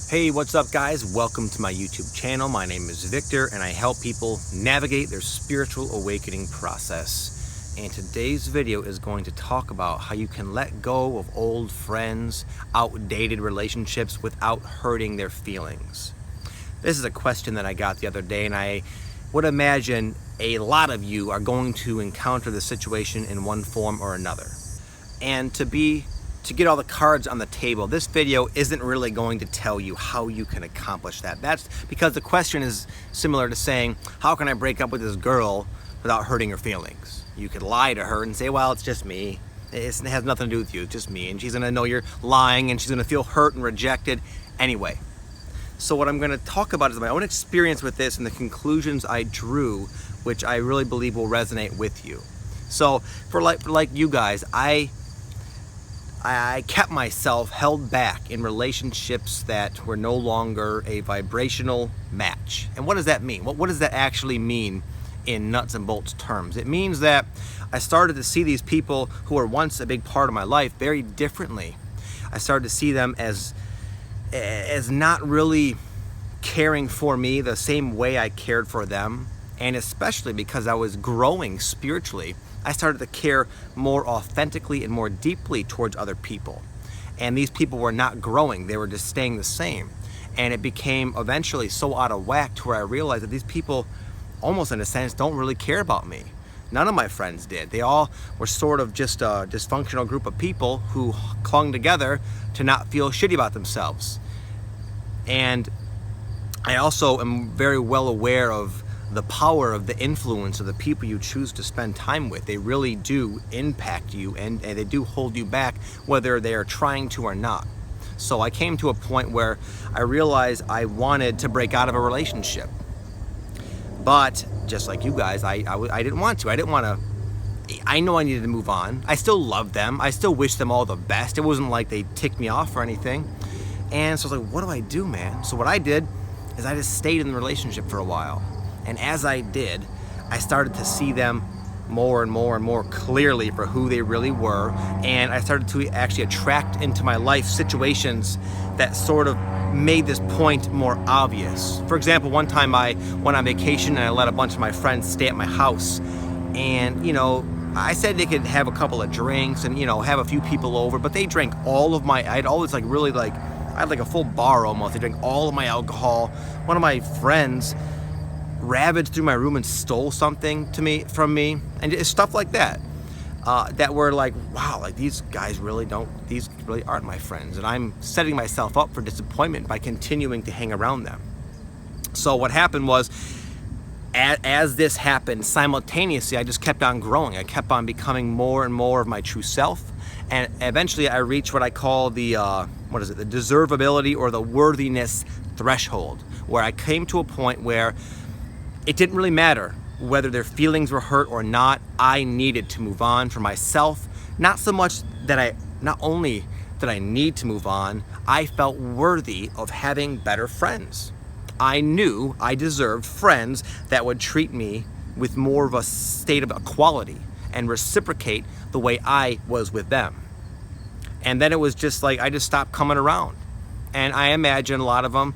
Hey, what's up guys? Welcome to my YouTube channel. My name is Victor and I help people navigate their spiritual awakening process. And today's video is going to talk about how you can let go of old friends, outdated relationships without hurting their feelings. This is a question that I got the other day, and I would imagine a lot of you are going to encounter the situation in one form or another. And to get all the cards on the table, this video isn't really going to tell you how you can accomplish that. That's because the question is similar to saying, how can I break up with this girl without hurting her feelings? You could lie to her and say, well, it's just me. It has nothing to do with you, it's just me. And she's gonna know you're lying and she's gonna feel hurt and rejected anyway. So what I'm gonna talk about is my own experience with this and the conclusions I drew, which I really believe will resonate with you. So for like you guys, I kept myself held back in relationships that were no longer a vibrational match. And what does that mean? What does that actually mean in nuts and bolts terms? It means that I started to see these people who were once a big part of my life very differently. I started to see them as not really caring for me the same way I cared for them. And especially because I was growing spiritually, I started to care more authentically and more deeply towards other people. And these people were not growing, they were just staying the same. And it became eventually so out of whack to where I realized that these people, almost in a sense, don't really care about me. None of my friends did. They all were sort of just a dysfunctional group of people who clung together to not feel shitty about themselves. And I also am very well aware of the power of the influence of the people you choose to spend time with. They really do impact you, and they do hold you back, whether they are trying to or not. So I came to a point where I realized I wanted to break out of a relationship. But just like you guys, I didn't want to. I know I needed to move on. I still love them. I still wish them all the best. It wasn't like they ticked me off or anything. And so I was like, what do I do, man? So what I did is I just stayed in the relationship for a while. And as I did, I started to see them more and more and more clearly for who they really were. And I started to actually attract into my life situations that sort of made this point more obvious. For example, one time I went on vacation and I let a bunch of my friends stay at my house. And, I said they could have a couple of drinks and, have a few people over, but they drank all of my, I had a full bar almost. They drank all of my alcohol. One of my friends ravaged through my room and stole something from me, and just stuff like that, that were like, wow, like these really aren't my friends, and I'm setting myself up for disappointment by continuing to hang around them. So what happened was, as this happened simultaneously, I just kept on growing. I kept on becoming more and more of my true self, and eventually I reached what I call the deservability or the worthiness threshold, where I came to a point where it didn't really matter whether their feelings were hurt or not. I needed to move on for myself. Not so much that not only did I need to move on, I felt worthy of having better friends. I knew I deserved friends that would treat me with more of a state of equality and reciprocate the way I was with them. And then it was just like, I just stopped coming around. And I imagine a lot of them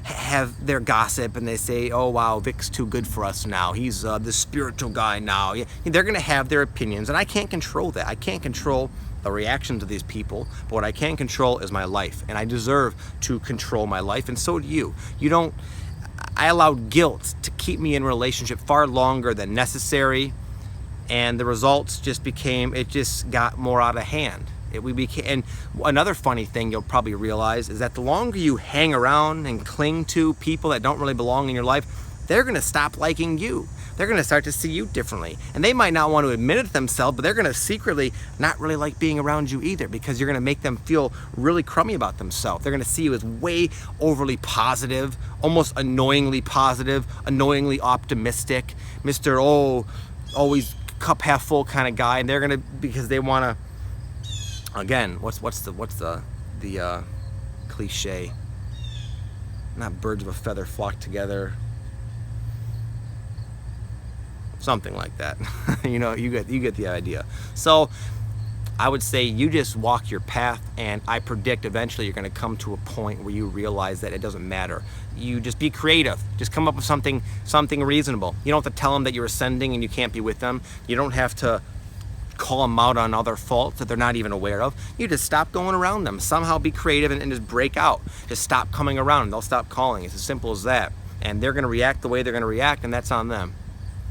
have their gossip and they say, oh wow, Vic's too good for us now. He's the spiritual guy now. They're gonna have their opinions, and I can't control that. I can't control the reactions of these people, but what I can control is my life, and I deserve to control my life, and so do you. I allowed guilt to keep me in a relationship far longer than necessary, and the results just got more out of hand. And another funny thing you'll probably realize is that the longer you hang around and cling to people that don't really belong in your life, they're gonna stop liking you. They're gonna start to see you differently. And they might not want to admit it to themselves, but they're gonna secretly not really like being around you either, because you're gonna make them feel really crummy about themselves. They're gonna see you as way overly positive, almost annoyingly positive, annoyingly optimistic, Mr. Always cup half full kind of guy. And because they wanna, again, what's the cliche? Not birds of a feather flock together. Something like that. You get the idea. So I would say you just walk your path, and I predict eventually you're going to come to a point where you realize that it doesn't matter. You just be creative. Just come up with something reasonable. You don't have to tell them that you're ascending and you can't be with them. You don't have to call them out on other faults that they're not even aware of. You just stop going around them. Somehow be creative and just break out. Just stop coming around and they'll stop calling. It's as simple as that. And they're going to react the way they're going to react, and that's on them.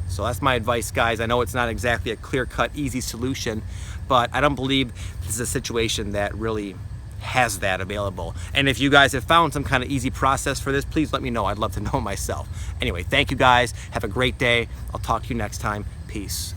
So that's my advice, guys. I know it's not exactly a clear-cut, easy solution, but I don't believe this is a situation that really has that available. And if you guys have found some kind of easy process for this, please let me know. I'd love to know myself. Anyway, thank you guys. Have a great day. I'll talk to you next time. Peace.